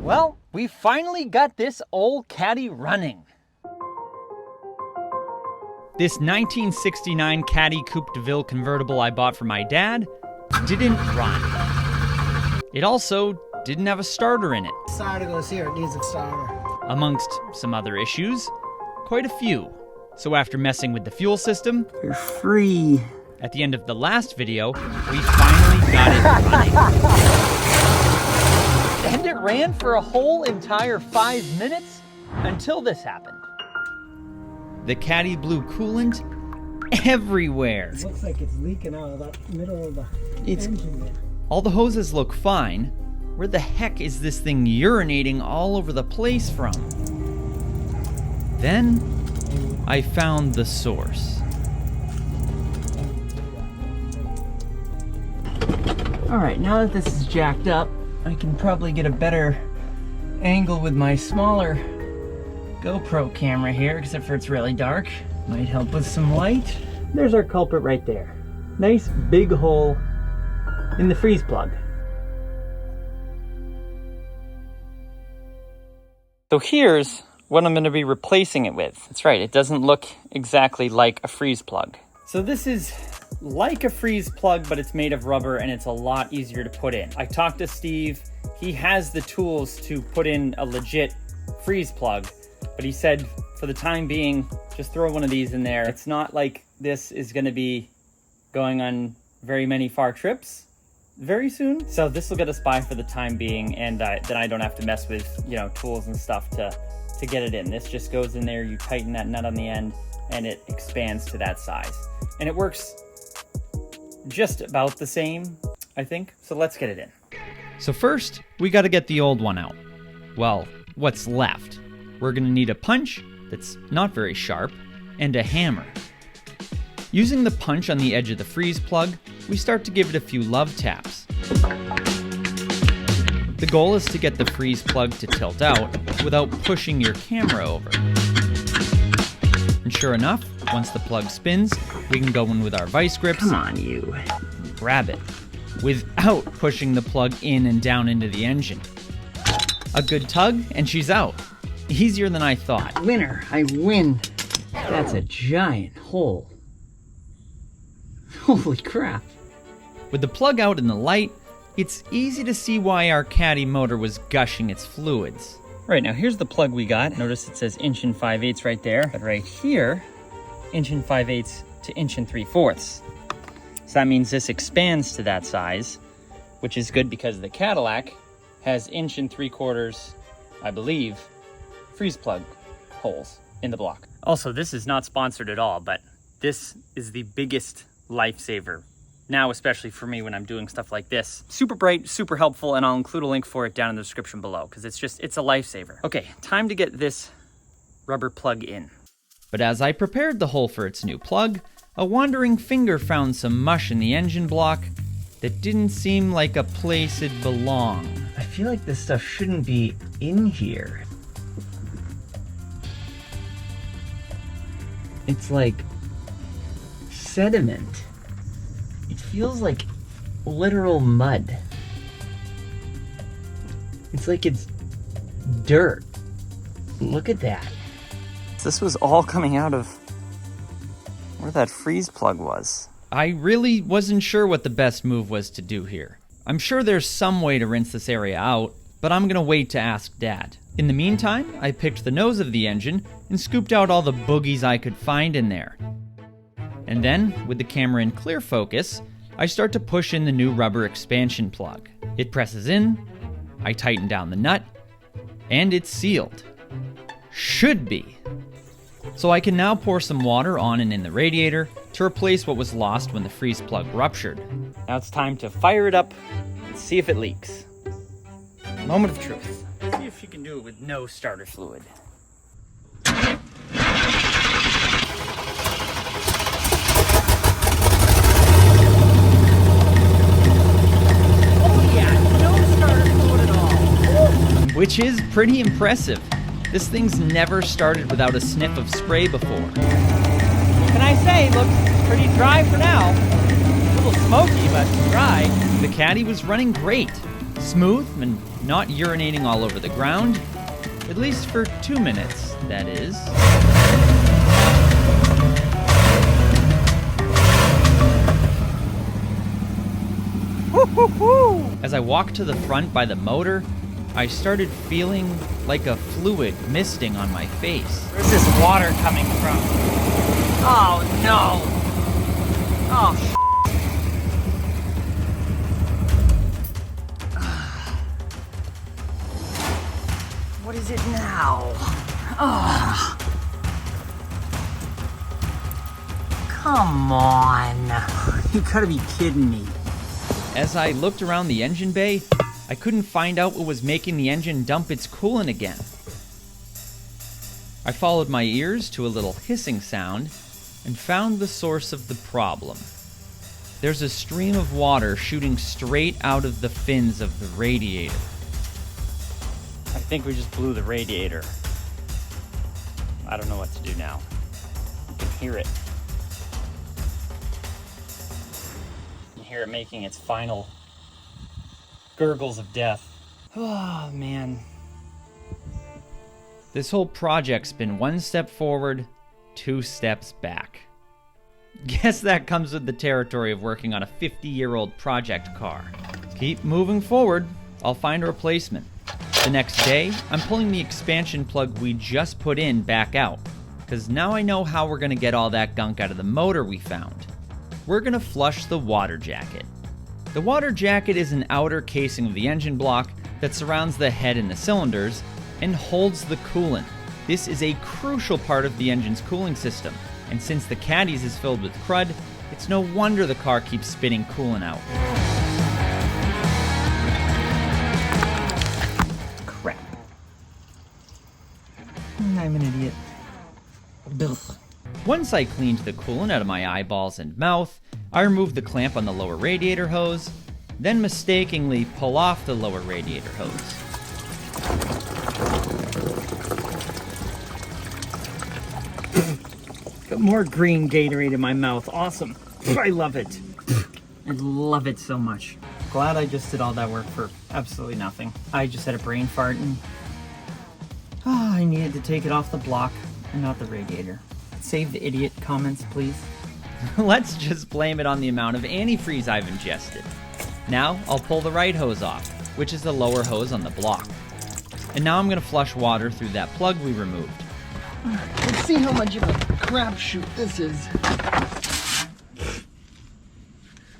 Well, we finally got this old Caddy running. This 1969 Caddy Coupe de Ville convertible I bought for my dad didn't run. It also didn't have a starter in it. Starter goes here, it needs a starter. Amongst some other issues, quite a few. So after messing with the fuel system, You're free. at the end of the last video, we finally got it running. And it ran for a whole entire 5 minutes until this happened. The Caddy blew coolant everywhere. It looks like it's leaking out of the middle of the engine there. All the hoses look fine. Where the heck is this thing urinating all over the place from? Then I found the source. All right, now that this is jacked up, I can probably get a better angle with my smaller GoPro camera here, except for it's really dark. Might help with some light. There's our culprit right there. Nice big hole in the freeze plug. So here's what I'm going to be replacing it with. That's right, it doesn't look exactly like a freeze plug. So this is like a freeze plug, but it's made of rubber and it's a lot easier to put in. I talked to Steve. He has the tools to put in a legit freeze plug, but he said for the time being, just throw one of these in there. It's not like this is going to be going on very many far trips very soon. So this will get us by for the time being, and then I don't have to mess with, you know, tools and stuff to get it in. This just goes in there, you tighten that nut on the end, and it expands to that size. And it works just about the same, I think. So let's get it in. So first, we got to get the old one out. Well, what's left? We're going to need a punch that's not very sharp and a hammer. Using the punch on the edge of the freeze plug, we start to give it a few love taps. The goal is to get the freeze plug to tilt out without pushing your camera over. And sure enough, once the plug spins, we can go in with our vice grips. Come on, you. And grab it without pushing the plug in and down into the engine. A good tug, and she's out. Easier than I thought. Winner, I win. That's a giant hole. Holy crap. With the plug out in the light, it's easy to see why our Caddy motor was gushing its fluids. Right, now here's the plug we got. Notice it says 1 5/8 right there. But right here, 1 5/8 to 1 3/4. So that means this expands to that size, which is good because the Cadillac has 1 3/4, I believe, freeze plug holes in the block. Also, this is not sponsored at all, but this is the biggest lifesaver. Now, especially for me when I'm doing stuff like this. Super bright, super helpful, and I'll include a link for it down in the description below because it's a lifesaver. Okay, time to get this rubber plug in. But as I prepared the hole for its new plug, a wandering finger found some mush in the engine block that didn't seem like a place it belonged. I feel like this stuff shouldn't be in here. It's like sediment. It feels like literal mud. It's like it's dirt. Look at that. This was all coming out of where that freeze plug was. I really wasn't sure what the best move was to do here. I'm sure there's some way to rinse this area out, but I'm gonna wait to ask Dad. In the meantime, I picked the nose of the engine and scooped out all the boogies I could find in there. And then, with the camera in clear focus, I start to push in the new rubber expansion plug. It presses in, I tighten down the nut, and it's sealed. Should be. So I can now pour some water on and in the radiator to replace what was lost when the freeze plug ruptured. Now it's time to fire it up and see if it leaks. Moment of truth. See if she can do it with no starter fluid. Which is pretty impressive. This thing's never started without a sniff of spray before. What can I say? Looks pretty dry for now. A little smoky, but dry. The Caddy was running great. Smooth and not urinating all over the ground, at least for 2 minutes, that is. As I walked to the front by the motor, I started feeling like a fluid misting on my face. Where's this water coming from? Oh no! Oh What is it now? Oh. Come on. You gotta be kidding me. As I looked around the engine bay, I couldn't find out what was making the engine dump its coolant again. I followed my ears to a little hissing sound and found the source of the problem. There's a stream of water shooting straight out of the fins of the radiator. I think we just blew the radiator. I don't know what to do now. You can hear it. You can hear it making its final gurgles of death. Oh, man. This whole project's been 1 step forward, 2 steps back. Guess that comes with the territory of working on a 50-year-old project car. Keep moving forward, I'll find a replacement. The next day, I'm pulling the expansion plug we just put in back out, because now I know how we're going to get all that gunk out of the motor we found. We're going to flush the water jacket. The water jacket is an outer casing of the engine block that surrounds the head and the cylinders and holds the coolant. This is a crucial part of the engine's cooling system, and since the Caddies is filled with crud, it's no wonder the car keeps spitting coolant out. Crap. I'm an idiot. Ugh. Once I cleaned the coolant out of my eyeballs and mouth, I removed the clamp on the lower radiator hose, then mistakenly pull off the lower radiator hose. Got more green Gatorade in my mouth. Awesome. I love it. I love it so much. Glad I just did all that work for absolutely nothing. I just had a brain fart and I needed to take it off the block and not the radiator. Save the idiot comments, please. Let's just blame it on the amount of antifreeze I've ingested. Now I'll pull the right hose off, which is the lower hose on the block. And now I'm going to flush water through that plug we removed. Let's see how much of a crapshoot this is.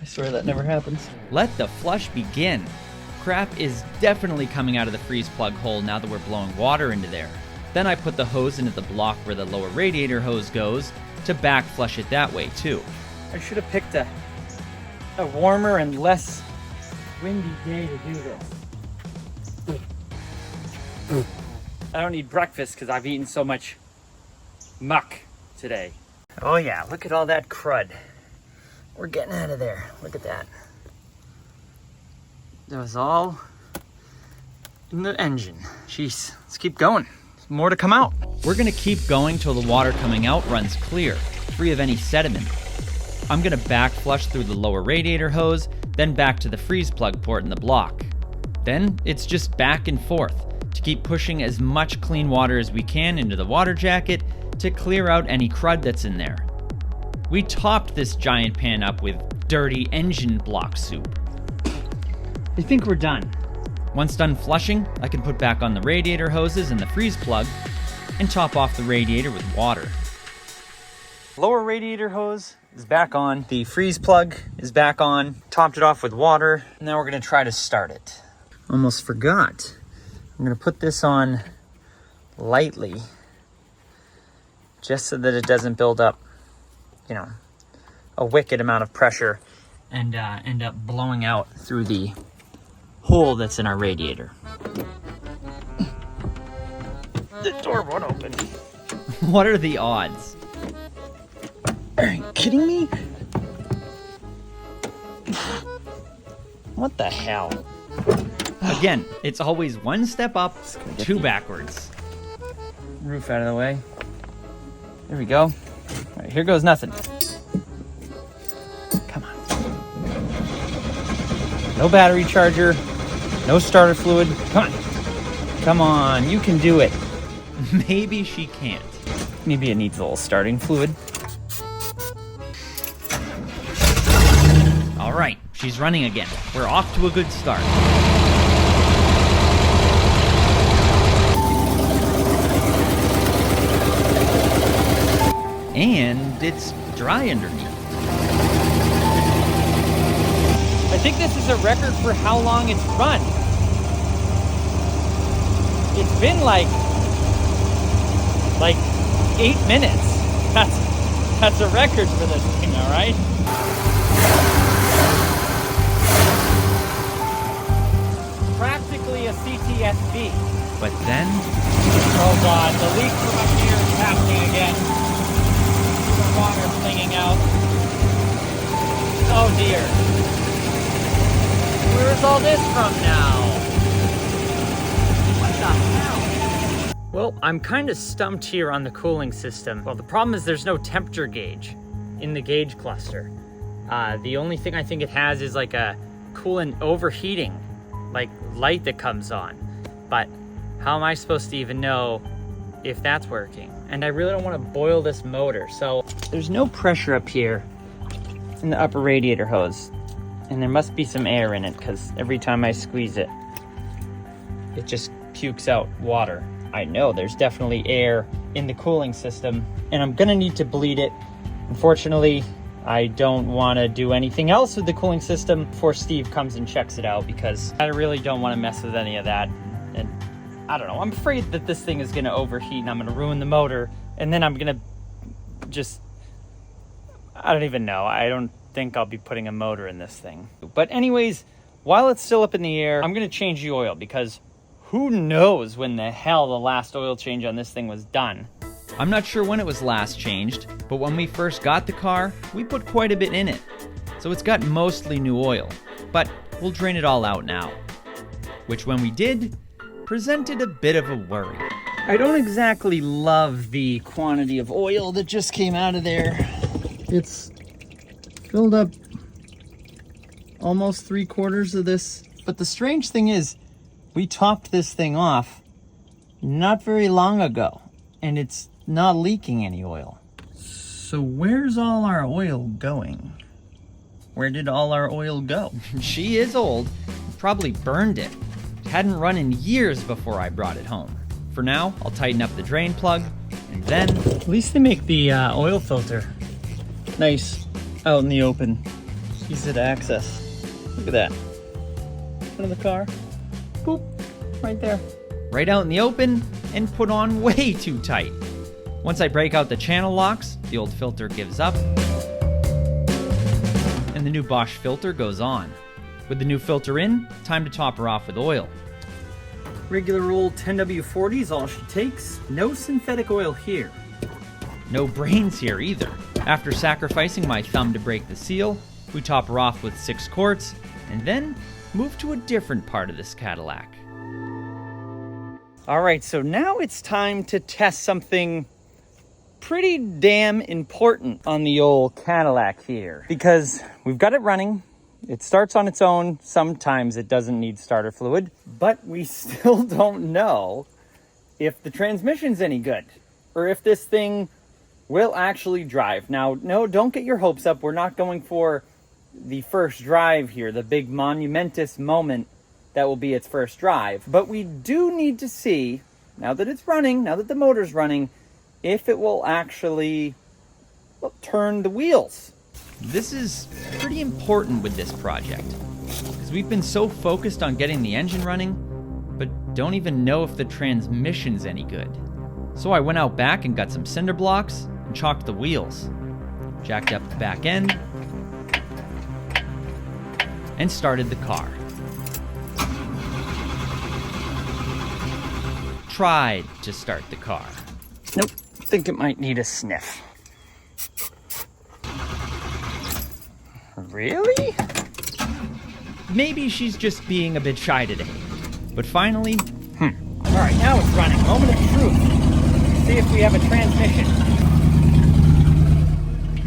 I swear that never happens. Let the flush begin. Crap is definitely coming out of the freeze plug hole now that we're blowing water into there. Then I put the hose into the block where the lower radiator hose goes to back flush it that way too. I should have picked a warmer and less windy day to do this. I don't need breakfast because I've eaten so much muck today. Oh yeah, look at all that crud. We're getting out of there. Look at that. That was all in the engine. Jeez, let's keep going. There's more to come out. We're gonna keep going till the water coming out runs clear, free of any sediment. I'm gonna back flush through the lower radiator hose, then back to the freeze plug port in the block. Then it's just back and forth to keep pushing as much clean water as we can into the water jacket to clear out any crud that's in there. We topped this giant pan up with dirty engine block soup. I think we're done. Once done flushing, I can put back on the radiator hoses and the freeze plug and top off the radiator with water. Lower radiator hose is back on. The freeze plug is back on. Topped it off with water. Now we're gonna try to start it. Almost forgot. I'm gonna put this on lightly just so that it doesn't build up, you know, a wicked amount of pressure and end up blowing out through the hole that's in our radiator. The door won't open. What are the odds? Are you kidding me? What the hell? Again, it's always 1 step up, 2 backwards. Roof out of the way. There we go. All right, here goes nothing. Come on. No battery charger. No starter fluid. Come on. Come on, you can do it. Maybe she can't. Maybe it needs a little starting fluid. All right, she's running again. We're off to a good start. And it's dry underneath. I think this is a record for how long it's run. It's been like 8 minutes. That's a record for this thing, all right? Practically a CTSV. But then, Oh God, the leak from up here is happening again. The water flinging out. Oh dear. Where's all this from now? What the hell? Well, I'm kind of stumped here on the cooling system. Well, the problem is there's no temperature gauge in the gauge cluster. The only thing I think it has is like a coolant overheating, like light that comes on. But how am I supposed to even know if that's working? And I really don't want to boil this motor. So there's no pressure up here in the upper radiator hose. And there must be some air in it because every time I squeeze it, it just pukes out water. I know there's definitely air in the cooling system and I'm gonna need to bleed it. Unfortunately, I don't want to do anything else with the cooling system before Steve comes and checks it out because I really don't want to mess with any of that. And I don't know, I'm afraid that this thing is going to overheat and I'm going to ruin the motor and then I'm going to just, I don't even know. I don't think I'll be putting a motor in this thing. But anyways, while it's still up in the air, I'm going to change the oil because who knows when the hell the last oil change on this thing was done. I'm not sure when it was last changed, but when we first got the car, we put quite a bit in it. So it's got mostly new oil, but we'll drain it all out now. Which when we did, presented a bit of a worry. I don't exactly love the quantity of oil that just came out of there. It's filled up almost 3/4 of this. But the strange thing is, we topped this thing off not very long ago, and it's not leaking any oil. So where's all our oil going? Where did all our oil go? She is old, probably burned it. Hadn't run in years before I brought it home. For now, I'll tighten up the drain plug, and then... At least they make the oil filter nice out in the open. Easy to access. Look at that. Front of the car. Boop. Right there. Right out in the open, and put on way too tight. Once I break out the channel locks, the old filter gives up, and the new Bosch filter goes on. With the new filter in, time to top her off with oil. Regular old 10W40 is all she takes. No synthetic oil here. No brains here either. After sacrificing my thumb to break the seal, we top her off with 6 quarts, and then move to a different part of this Cadillac. All right, so now it's time to test something pretty damn important on the old Cadillac here. Because we've got it running. It starts on its own. Sometimes it doesn't need starter fluid. But we still don't know if the transmission's any good. Or if this thing will actually drive. Now, no, don't get your hopes up. We're not going for the first drive here. The big monumentous moment that will be its first drive. But we do need to see, now that it's running, now that the motor's running, if it will actually, well, turn the wheels. This is pretty important with this project, because we've been so focused on getting the engine running, but don't even know if the transmission's any good. So I went out back and got some cinder blocks and chalked the wheels, jacked up the back end, and started the car. Tried to start the car. Nope, think it might need a sniff. Really? Maybe she's just being a bit shy today. But finally... All right, now it's running. Moment of truth. See if we have a transmission.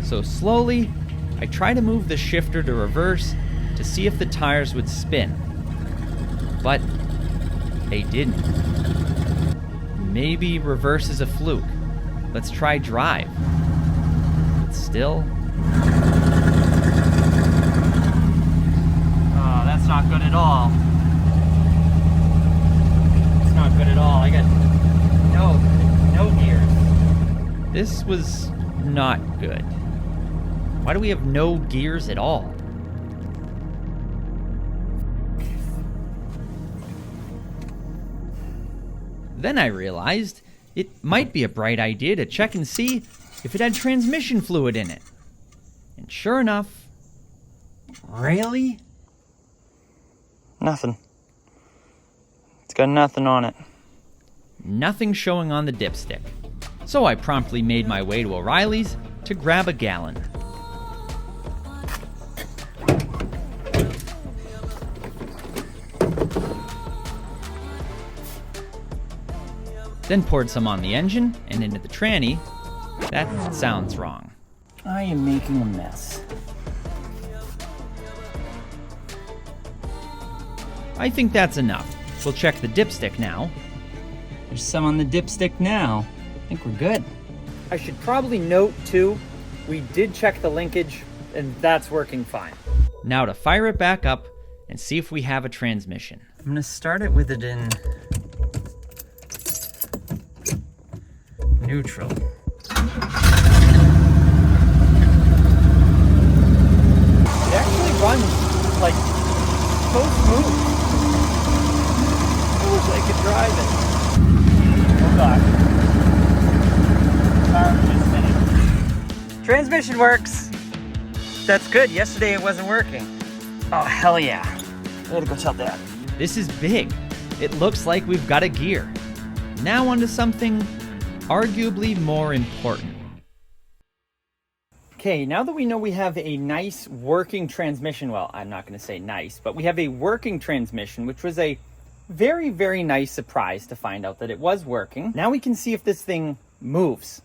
So slowly, I try to move the shifter to reverse to see if the tires would spin. but they didn't. Maybe reverse is a fluke. Let's try drive. But still... Oh, that's not good at all. It's not good at all. I got no gears. This was not good. Why do we have no gears at all? Then I realized it might be a bright idea to check and see if it had transmission fluid in it. And sure enough... Really? Nothing. It's got nothing on it. Nothing showing on the dipstick. So I promptly made my way to O'Reilly's to grab a gallon. Then poured some on the engine and into the tranny. That sounds wrong. I am making a mess. I think that's enough. We'll check the dipstick now. There's some on the dipstick now. I think we're good. I should probably note too, we did check the linkage and that's working fine. Now to fire it back up and see if we have a transmission. I'm gonna start it with it in neutral. It actually runs like so smooth. I wish I could drive it. Oh god. Transmission works. That's good. Yesterday it wasn't working. Oh hell yeah. I gotta go tell Dad. This is big. It looks like we've got a gear. Now onto something arguably more important. Okay, now that we know we have a nice working transmission, well, I'm not going to say nice, but we have a working transmission, which was a very, very nice surprise to find out that it was working. Now we can see if this thing moves.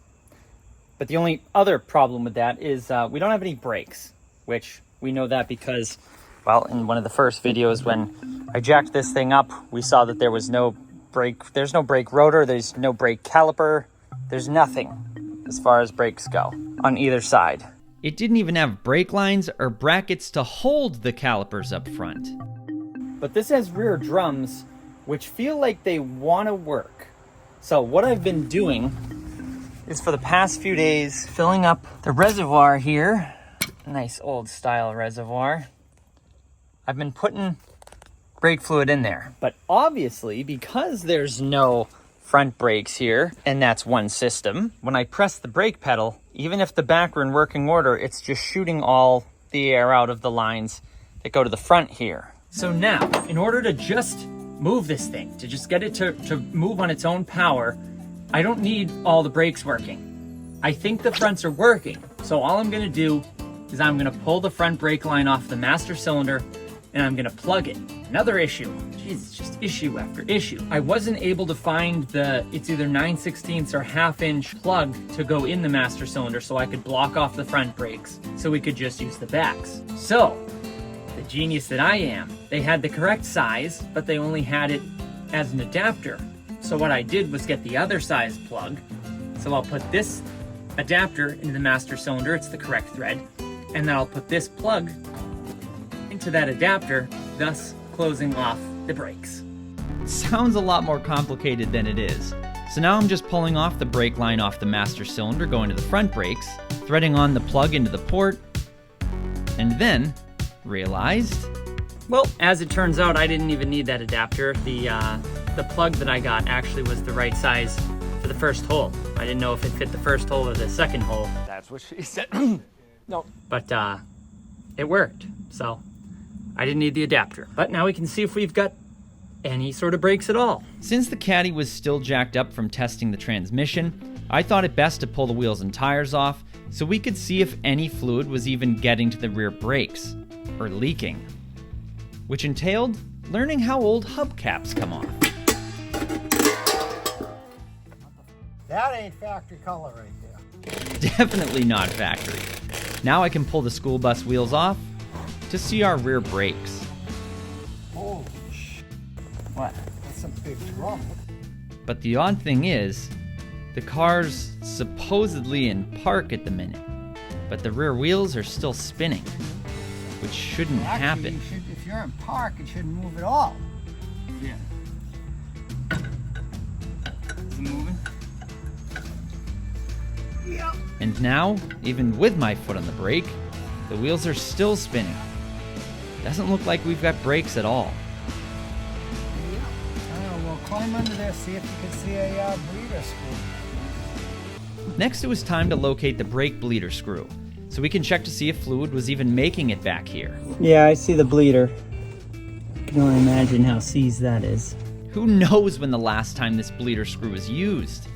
But the only other problem with that is we don't have any brakes, which we know that because, well, in one of the first videos when I jacked this thing up, we saw that there was no brake, there's no brake rotor, there's no brake caliper, there's nothing as far as brakes go on either side. It didn't even have brake lines or brackets to hold the calipers up front. But this has rear drums, which feel like they want to work. So what I've been doing is for the past few days, filling up the reservoir here, nice old style reservoir. I've been putting brake fluid in there. But obviously, because there's no front brakes here, and that's one system, when I press the brake pedal, even if the back were in working order, it's just shooting all the air out of the lines that go to the front here. So now, in order to just move this thing, to just get it to move on its own power, I don't need all the brakes working. I think the fronts are working. So all I'm gonna do is I'm gonna pull the front brake line off the master cylinder and I'm gonna plug it. Another issue. Jeez, it's just issue after issue. I wasn't able to find it's either 9/16 or 1/2 inch plug to go in the master cylinder so I could block off the front brakes so we could just use the backs. So, the genius that I am, they had the correct size, but they only had it as an adapter. So what I did was get the other size plug. So I'll put this adapter into the master cylinder, it's the correct thread, and then I'll put this plug into that adapter, thus closing off the brakes. Sounds a lot more complicated than it is. So now I'm just pulling off the brake line off the master cylinder going to the front brakes, threading on the plug into the port, and then realized... Well, as it turns out, I didn't even need that adapter. The plug that I got actually was the right size for the first hole. I didn't know if it fit the first hole or the second hole. That's what she said. No. But it worked, so I didn't need the adapter. But now we can see if we've got any sort of brakes at all. Since the Caddy was still jacked up from testing the transmission, I thought it best to pull the wheels and tires off so we could see if any fluid was even getting to the rear brakes, or leaking. Which entailed learning how old hubcaps come off. That ain't factory color right there. Definitely not factory. Now I can pull the school bus wheels off to see our rear brakes. Holy sh**. What? That's a big drum. But the odd thing is, the car's supposedly in park at the minute, but the rear wheels are still spinning, which shouldn't Well, actually, happen. if you're in park, it shouldn't move at all. Yeah. Is it moving? Yep. And now, even with my foot on the brake, the wheels are still spinning. Doesn't look like we've got brakes at all. We'll climb under there, see if you can see a bleeder screw. Next, it was time to locate the brake bleeder screw, so we can check to see if fluid was even making it back here. Yeah, I see the bleeder. I can only imagine how seized that is. Who knows when the last time this bleeder screw was used?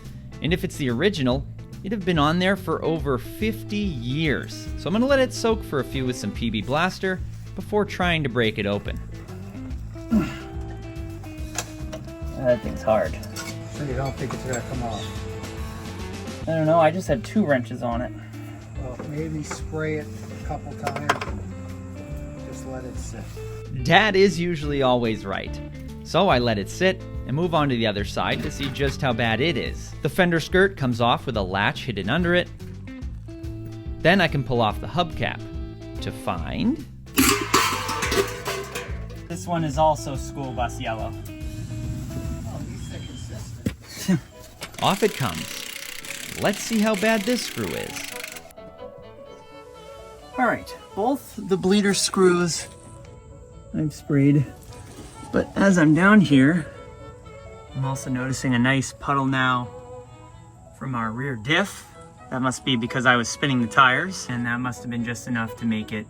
And if it's the original, it'd have been on there for over 50 years. So I'm gonna let it soak for a few with some PB Blaster before trying to break it open. That thing's hard. So you don't think it's gonna come off? I don't know, I just had 2 wrenches on it. Well, maybe spray it a couple times and just let it sit. Dad is usually always right. So I let it sit and move on to the other side to see just how bad it is. The fender skirt comes off with a latch hidden under it. Then I can pull off the hubcap to find... This one is also school bus yellow. Oh, these are consistent. Off it comes. Let's see how bad this screw is. All right, both the bleeder screws I've sprayed, but as I'm down here, I'm also noticing a nice puddle now from our rear diff. That must be because I was spinning the tires, and that must have been just enough to make it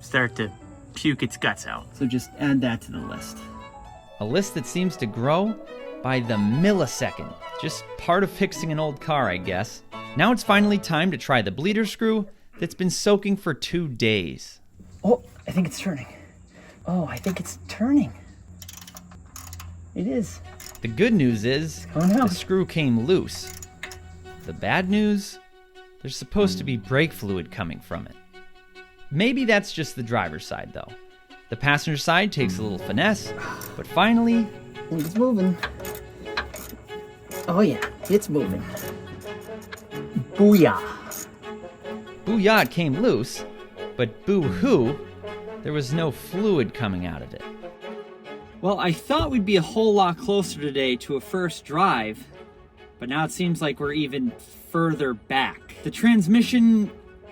start to puke its guts out. So just add that to the list. A list that seems to grow by the millisecond. Just part of fixing an old car, I guess. Now it's finally time to try the bleeder screw that's been soaking for 2 days. Oh, I think it's turning. Oh, I think it's turning. It is. The good news is, Oh, no. the screw came loose. The bad news, there's supposed to be brake fluid coming from it. Maybe that's just the driver's side, though. The passenger side takes a little finesse, but finally... It's moving. Oh yeah, it's moving. Booyah. Booyah, it came loose, but boo-hoo, there was no fluid coming out of it. Well, I thought we'd be a whole lot closer today to a first drive, but now it seems like we're even further back. The transmission,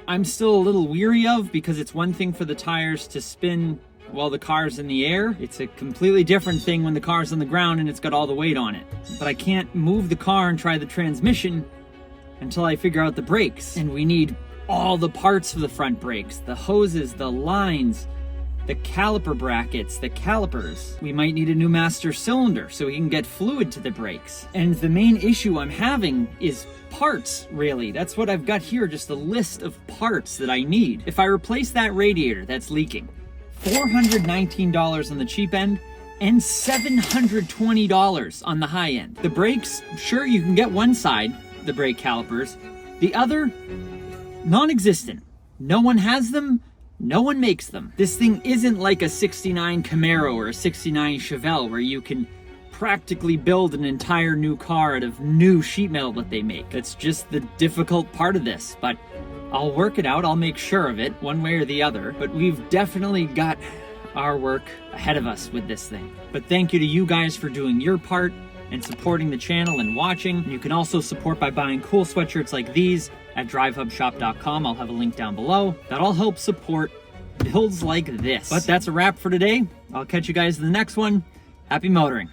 I'm still a little weary of because it's one thing for the tires to spin while the car's in the air. It's a completely different thing when the car's on the ground and it's got all the weight on it. But I can't move the car and try the transmission until I figure out the brakes. And we need all the parts for the front brakes, the hoses, the lines, the caliper brackets, the calipers. We might need a new master cylinder so we can get fluid to the brakes. And the main issue I'm having is parts, really. That's what I've got here, just a list of parts that I need. If I replace that radiator that's leaking, $419 on the cheap end and $720 on the high end. The brakes, sure, you can get one side, the brake calipers. The other, non-existent. No one has them, no one makes them. This thing isn't like a 69 Camaro or a 69 Chevelle where you can practically build an entire new car out of new sheet metal that they make. That's just the difficult part of this, but I'll work it out. I'll make sure of it one way or the other, but we've definitely got our work ahead of us with this thing. But thank you to you guys for doing your part and supporting the channel and watching. You can also support by buying cool sweatshirts like these at drivehubshop.com. I'll have a link down below. That all helps support builds like this. But that's a wrap for today. I'll catch you guys in the next one. Happy motoring.